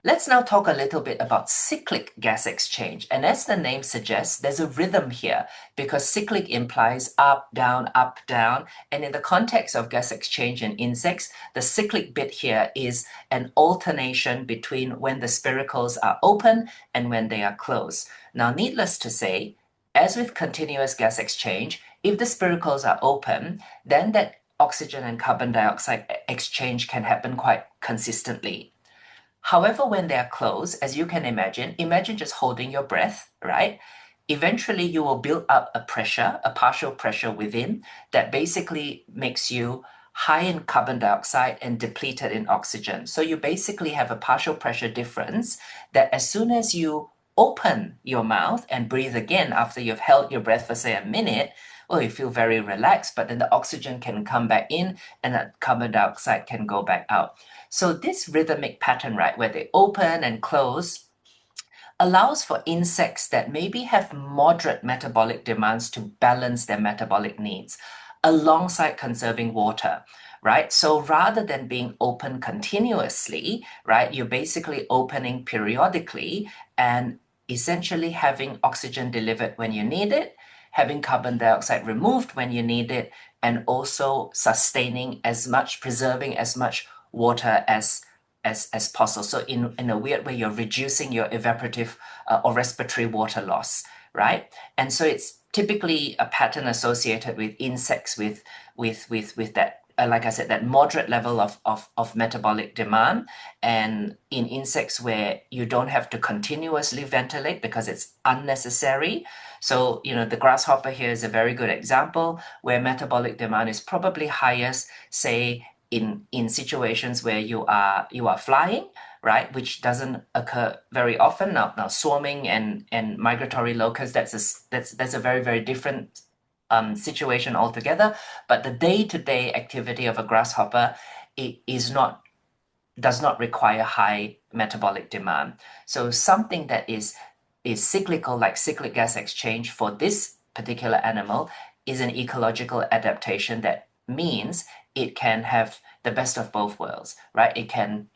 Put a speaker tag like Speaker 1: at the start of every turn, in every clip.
Speaker 1: Let's now talk a little bit about cyclic gas exchange. And as the name suggests, there's a rhythm here because cyclic implies up, down, up, down. And in the context of gas exchange in insects, the cyclic bit here is an alternation between when the spiracles are open and when they are closed. Now, needless to say, as with continuous gas exchange, if the spiracles are open, then that oxygen and carbon dioxide exchange can happen quite consistently. However, when they are closed, as you can imagine just holding your breath, right? Eventually, you will build up a pressure, a partial pressure within that basically makes you high in carbon dioxide and depleted in oxygen. So you basically have a partial pressure difference that as soon as you open your mouth and breathe again after you've held your breath for, say, a minute, well, you feel very relaxed, but then the oxygen can come back in and the carbon dioxide can go back out. So this rhythmic pattern, right, where they open and close, allows for insects that maybe have moderate metabolic demands to balance their metabolic needs alongside conserving water, right? So rather than being open continuously, right, you're basically opening periodically and essentially having oxygen delivered when you need it, having carbon dioxide removed when you need it, and also sustaining as much, preserving as much water as possible. So in a weird way, you're reducing your evaporative or respiratory water loss, right? And so it's typically a pattern associated with insects with that like I said, that moderate level of metabolic demand, and in insects where you don't have to continuously ventilate because it's unnecessary. So, the grasshopper here is a very good example where metabolic demand is probably highest, say, in situations where you are flying, right, which doesn't occur very often. Now swarming and migratory locusts, that's a very, very different situation altogether. But the day-to-day activity of a grasshopper does not require high metabolic demand. So something that is cyclical, like cyclic gas exchange for this particular animal, is an ecological adaptation that means it can have the best of both worlds, right? It can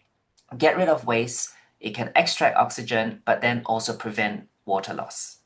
Speaker 1: get rid of waste, it can extract oxygen, but then also prevent water loss.